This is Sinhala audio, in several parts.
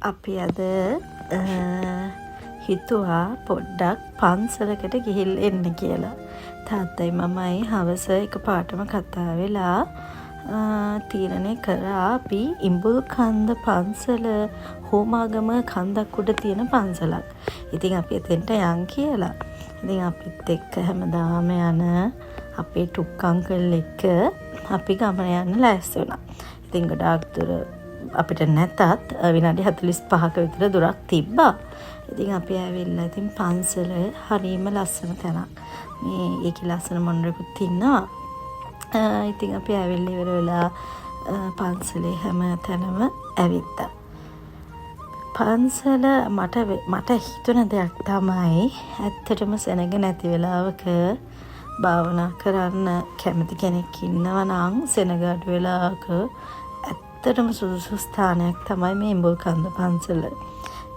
අපි අද හිතුවා පොඩ්ඩක් පන්සලකට ගිහිල් එන්න කියලා. තාත්තයි මමයි හවස එක පාටම කතා වෙලා තීරණය කරා අපි ඉඹුල්කන්ද පන්සල හෝමාගම කන්දක් උඩ තියෙන පන්සලක්. ඉතින් අපි එතෙන්ට යන් කියලා. ඉතින් අපිත් එක්ක හැමදාම යන අපේ ටුක් අංකල් එක්ක අපි ගමන යන්න ලෑස්ති වුණා. ඉතින් ගොඩාක් දුර අපිට නැතත් විනාඩි 45ක විතර දුරක් තිබ්බා. ඉතින් අපි ඇවිල්ලා ඉතින් පන්සල හරිම ලස්සන තැනක්. මේ ඒකේ ලස්සන මොණරෙකුත් ඉන්නවා. ඉතින් අපි ඇවිල්ලා ඉවර වෙලා පන්සලේ හැම තැනම ඇවිත්තා. පන්සල මට හිතුණ දෙයක් තමයි ඇත්තටම සෙනග නැති වෙලාවක භාවනා කරන්න කැමති කෙනෙක් ඉන්නවා නම් සෙනග අඩු වෙලාවක ඇත්තටම සුදුසු ස්ථානයක් තමයි මේ ඉඹුල්කන්ද පන්සල.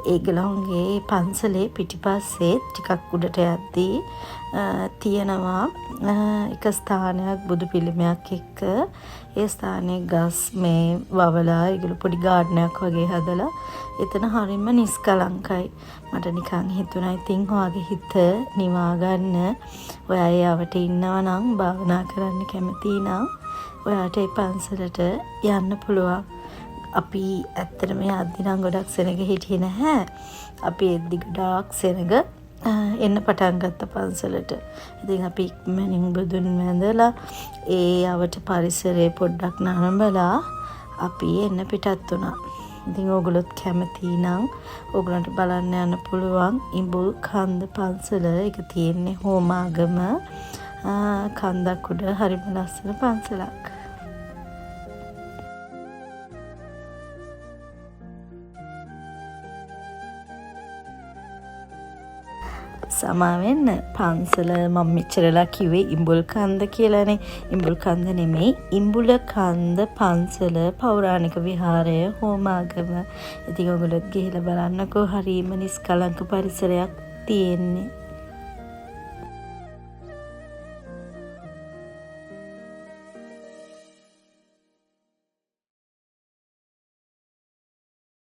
ඒගොල්ලෝගේ පන්සලේ පිටිපස්සේ ටිකක් උඩට යද්දී තියෙනවා එක ස්ථානයක් බුදු පිළිමයක් එක්ක. ඒ ස්ථානයේ ගස් මේ වවලා ඒගොල්ලෝ පොඩි ගාඩනයක් වගේ හදලා එතන හරිම නිස්කලංකයි. මට නිකන් හිතුණා ඉතින් ඔයාගේ හිත නිවා ගන්න ඔයා ඒවට ඉන්නවා නම් භාවනා කරන්න කැමති නම් ඔයාට ඒ පන්සලට යන්න පුළුවන්. අපි ඇත්තටම යද්දි නම් ගොඩක් සෙනග හිටියේ නැහැ. අපි එද්දි ගොඩාක් සෙනග එන්න පටන් ගත්ත පන්සලට. ඉතින් අපි ඉක්මනින් බුදුන් වැඳලා ඒ යවට පරිසරේ පොඩ්ඩක් නරඹලා අපි එන්න පිටත් වුණා. ඉතින් ඕගොල්ලොත් කැමති නම් ඕගොල්ලන්ට බලන්න යන්න පුළුවන් ඉඹුල්කන්ද පන්සල. ඒක තියෙන්නේ හෝමාගම කන්දක් උඩ හරිම ලස්සන පන්සලක්. සමාවෙන්න පන්සල මම මෙච්චරලා කිව්වේ ඉඹුල්කන්ද කියලානේ. ඉඹුල්කන්ද නෙමෙයි ඉඹුලකන්ද පන්සල පෞරාණික විහාරය හෝමාගම. ඉතින් ඔයගොල්ලෝ ගිහිල්ලා බලන්නකෝ හරිම නිස්කලංක පරිසරයක් තියෙන්නේ.